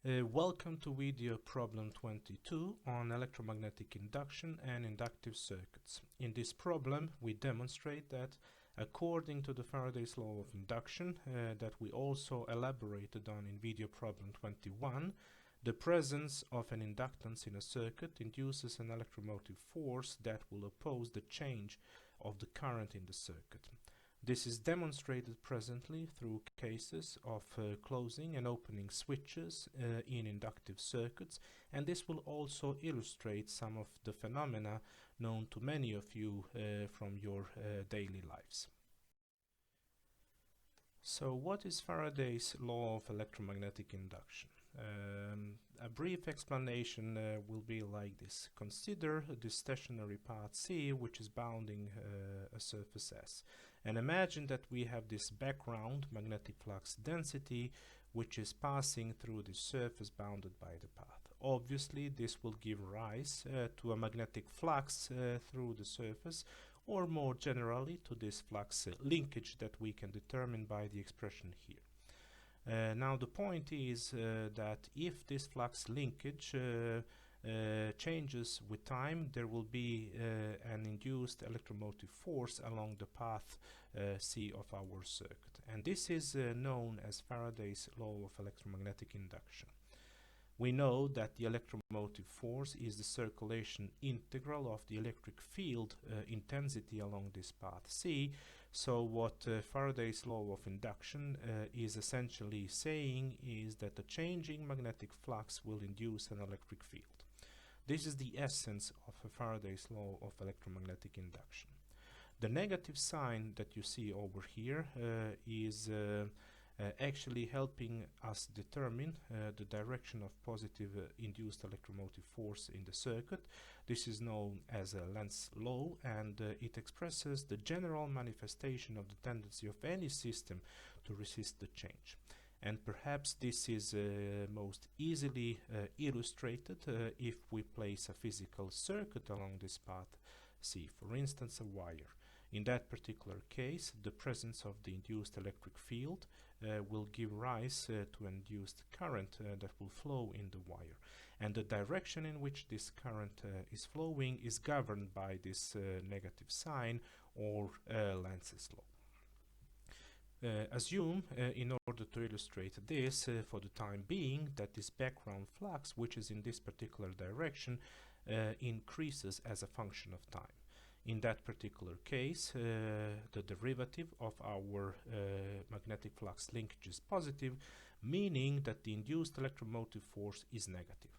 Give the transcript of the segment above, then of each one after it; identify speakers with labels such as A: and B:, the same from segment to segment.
A: Welcome to video problem 22 on electromagnetic induction and inductive circuits. In this problem we demonstrate that according to the Faraday's law of induction that we also elaborated on in video problem 21, the presence of an inductance in a circuit induces an electromotive force that will oppose the change of the current in the circuit. This is demonstrated presently through cases of closing and opening switches in inductive circuits, and this will also illustrate some of the phenomena known to many of you from your daily lives. So what is Faraday's law of electromagnetic induction? A brief explanation will be like this. Consider the stationary part C, which is bounding a surface S. And imagine that we have this background magnetic flux density which is passing through the surface bounded by the path. Obviously this will give rise to a magnetic flux through the surface, or more generally to this flux linkage that we can determine by the expression here. Now the point is that if this flux linkage changes with time, there will be an induced electromotive force along the path C of our circuit, and this is known as Faraday's law of electromagnetic induction. We know that the electromotive force is the circulation integral of the electric field intensity along this path C. So what Faraday's law of induction is essentially saying is that a changing magnetic flux will induce an electric field. This is the essence of Faraday's law of electromagnetic induction. The negative sign that you see over here is actually helping us determine the direction of positive induced electromotive force in the circuit. This is known as a Lenz's law, and it expresses the general manifestation of the tendency of any system to resist the change. And perhaps this is most easily illustrated if we place a physical circuit along this path C, for instance a wire. In that particular case, the presence of the induced electric field will give rise to an induced current that will flow in the wire. And the direction in which this current is flowing is governed by this negative sign, or Lenz's law. Assume, in order to illustrate this for the time being, that this background flux, which is in this particular direction, increases as a function of time. In that particular case, the derivative of our magnetic flux linkage is positive, meaning that the induced electromotive force is negative.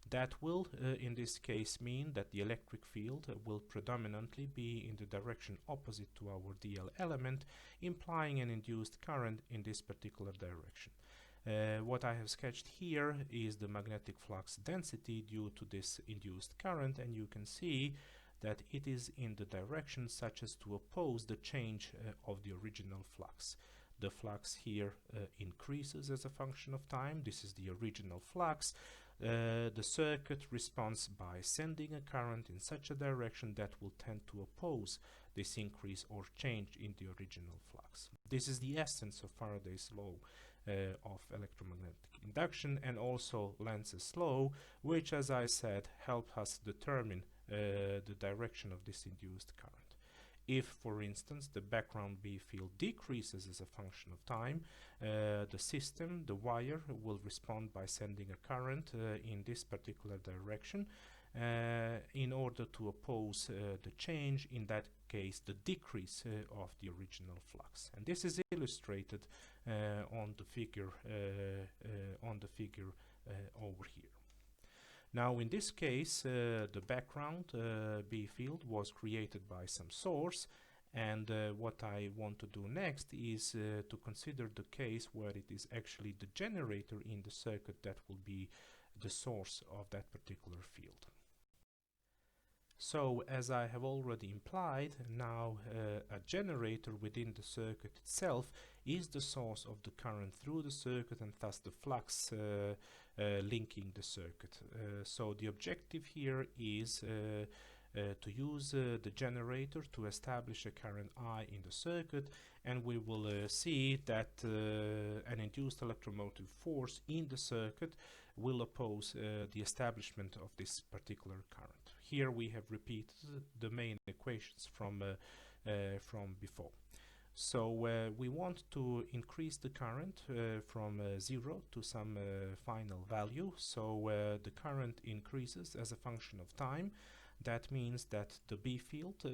A: That will, in this case, mean that the electric field will predominantly be in the direction opposite to our DL element, implying an induced current in this particular direction. What I have sketched here is the magnetic flux density due to this induced current, and you can see that it is in the direction such as to oppose the change of the original flux. The flux here increases as a function of time. This is the original flux. The circuit responds by sending a current in such a direction that will tend to oppose this increase or change in the original flux. This is the essence of Faraday's law of electromagnetic induction, and also Lenz's law, which, as I said, help us determine the direction of this induced current. If, for instance, the background B field decreases as a function of time, the system, the wire, will respond by sending a current in this particular direction in order to oppose the change, in that case the decrease of the original flux. And this is illustrated on the figure over here. Now in this case the background B field was created by some source, and what I want to do next is to consider the case where it is actually the generator in the circuit that will be the source of that particular field. So, as I have already implied, now a generator within the circuit itself is the source of the current through the circuit, and thus the flux linking the circuit. So the objective here is to use the generator to establish a current I in the circuit, and we will see that an induced electromotive force in the circuit will oppose the establishment of this particular current. Here we have repeated the main equations from before. So we want to increase the current from 0 to some final value. So the current increases as a function of time. That means that the B field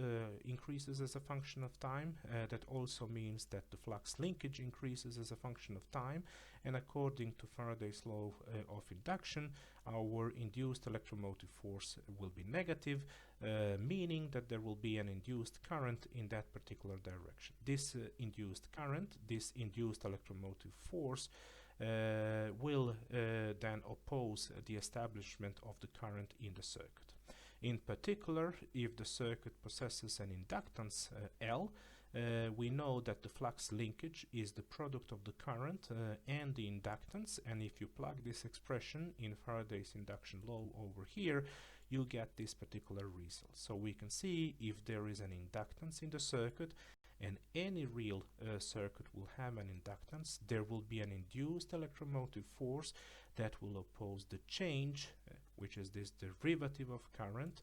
A: increases as a function of time. That also means that the flux linkage increases as a function of time. And according to Faraday's law of induction, our induced electromotive force will be negative, meaning that there will be an induced current in that particular direction. This induced current, this induced electromotive force, will then oppose the establishment of the current in the circuit. In particular, if the circuit possesses an inductance L, we know that the flux linkage is the product of the current and the inductance, and if you plug this expression in Faraday's induction law over here, you get this particular result. So we can see if there is an inductance in the circuit, and any real circuit will have an inductance, there will be an induced electromotive force that will oppose the change, which is this derivative of current,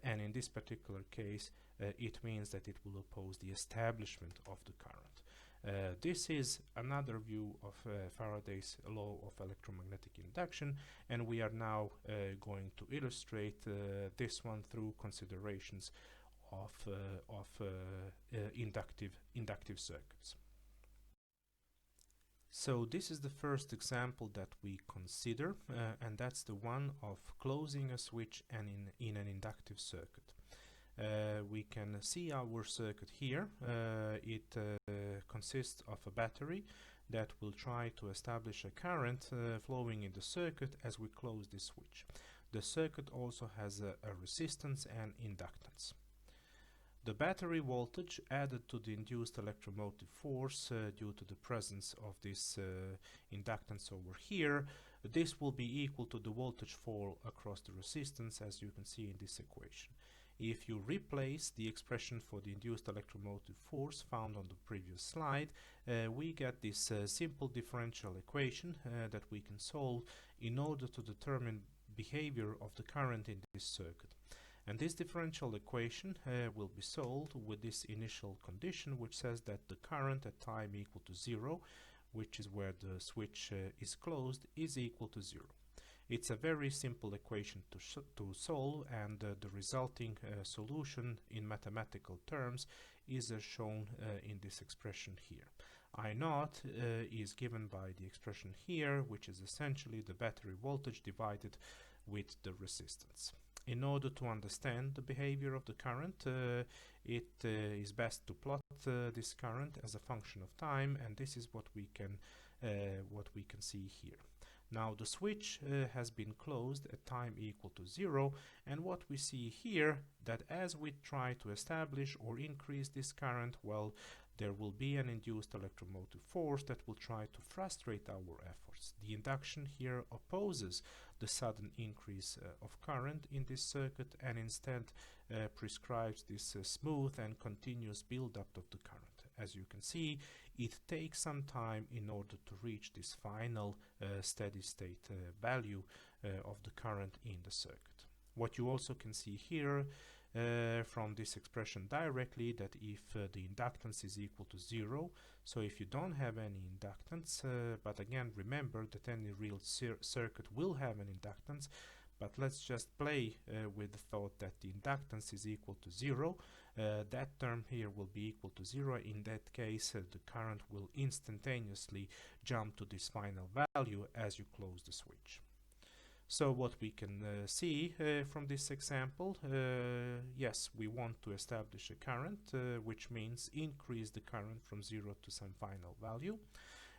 A: and in this particular case it means that it will oppose the establishment of the current. This is another view of Faraday's law of electromagnetic induction, and we are now going to illustrate this one through considerations of inductive circuits. So this is the first example that we consider, and that's the one of closing a switch and in an inductive circuit. We can see our circuit here. It consists of a battery that will try to establish a current flowing in the circuit as we close this switch. The circuit also has a resistance and inductance. The battery voltage added to the induced electromotive force due to the presence of this inductance over here, this will be equal to the voltage fall across the resistance, as you can see in this equation. If you replace the expression for the induced electromotive force found on the previous slide, we get this simple differential equation that we can solve in order to determine behavior of the current in this circuit. And this differential equation will be solved with this initial condition, which says that the current at time equal to 0, which is where the switch is closed, is equal to 0. It's a very simple equation to solve, and the resulting solution in mathematical terms is shown in this expression here. I0 is given by the expression here, which is essentially the battery voltage divided with the resistance. In order to understand the behavior of the current, it is best to plot this current as a function of time, and this is what we can see here. Now the switch has been closed at time equal to 0, and what we see here, that as we try to establish or increase this current, well, there will be an induced electromotive force that will try to frustrate our efforts. The induction here opposes the sudden increase of current in this circuit, and instead prescribes this smooth and continuous build-up of the current. As you can see, it takes some time in order to reach this final steady state value of the current in the circuit. What you also can see here from this expression directly, that if the inductance is equal to 0, so if you don't have any inductance, but again remember that any real circuit will have an inductance, but let's just play with the thought that the inductance is equal to 0, that term here will be equal to 0. In that case, the current will instantaneously jump to this final value as you close the switch. So what we can see from this example, yes, we want to establish a current, which means increase the current from 0 to some final value.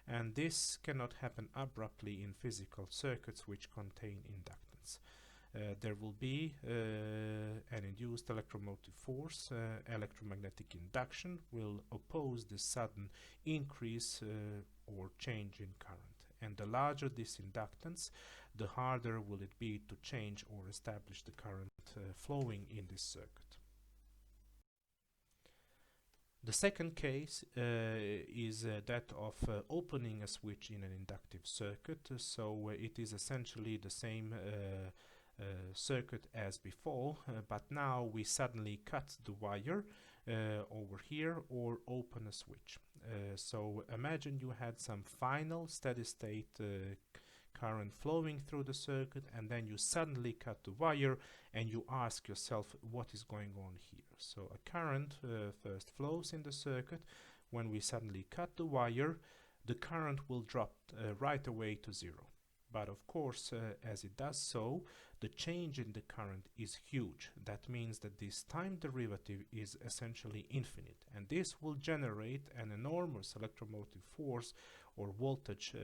A: And this cannot happen abruptly in physical circuits which contain inductance. There will be an induced electromotive force. Electromagnetic induction will oppose the sudden increase or change in current. And the larger this inductance, the harder will it be to change or establish the current flowing in this circuit. The second case is that of opening a switch in an inductive circuit. So it is essentially the same circuit as before, but now we suddenly cut the wire over here or open a switch. So imagine you had some final steady state current flowing through the circuit, and then you suddenly cut the wire and you ask yourself what is going on here. So a current first flows in the circuit. When we suddenly cut the wire, the current will drop right away to zero. But of course, as it does so, the change in the current is huge. That means that this time derivative is essentially infinite, and this will generate an enormous electromotive force or voltage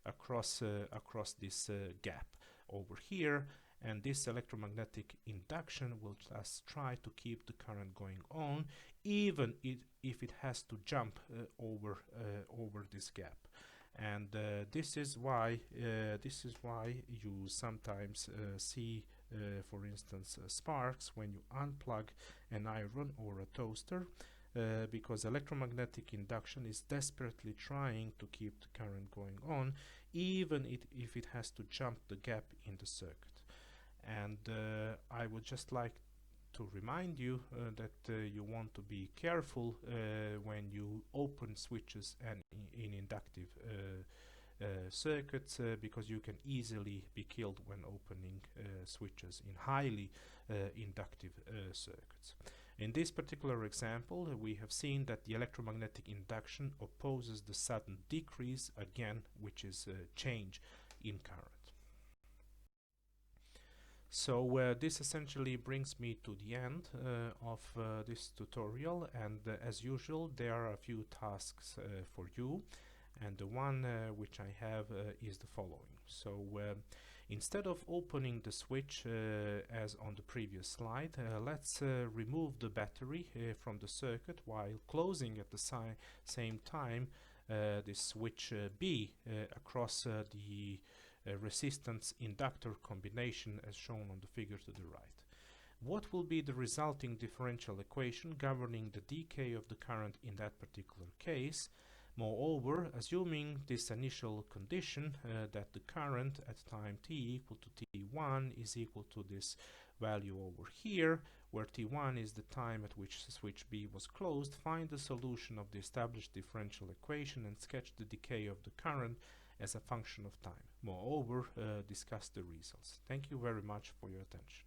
A: across this gap over here, and this electromagnetic induction will just try to keep the current going on, even if it has to jump over this gap. And this is why you sometimes see, for instance, sparks when you unplug an iron or a toaster, because electromagnetic induction is desperately trying to keep the current going on, even if it has to jump the gap in the circuit. And I would just like to remind you that you want to be careful when you open switches and in inductive circuits, because you can easily be killed when opening switches in highly inductive circuits. In this particular example, we have seen that the electromagnetic induction opposes the sudden decrease again, which is a change in current. So this essentially brings me to the end of this tutorial, and as usual there are a few tasks for you, and the one which I have is the following. So instead of opening the switch as on the previous slide, let's remove the battery from the circuit while closing at the same time this switch B across the resistance inductor combination as shown on the figure to the right. What will be the resulting differential equation governing the decay of the current in that particular case? Moreover, assuming this initial condition that the current at time t equal to t1 is equal to this value over here, where t1 is the time at which switch B was closed, find the solution of the established differential equation and sketch the decay of the current as a function of time. Moreover, discuss the results. Thank you very much for your attention.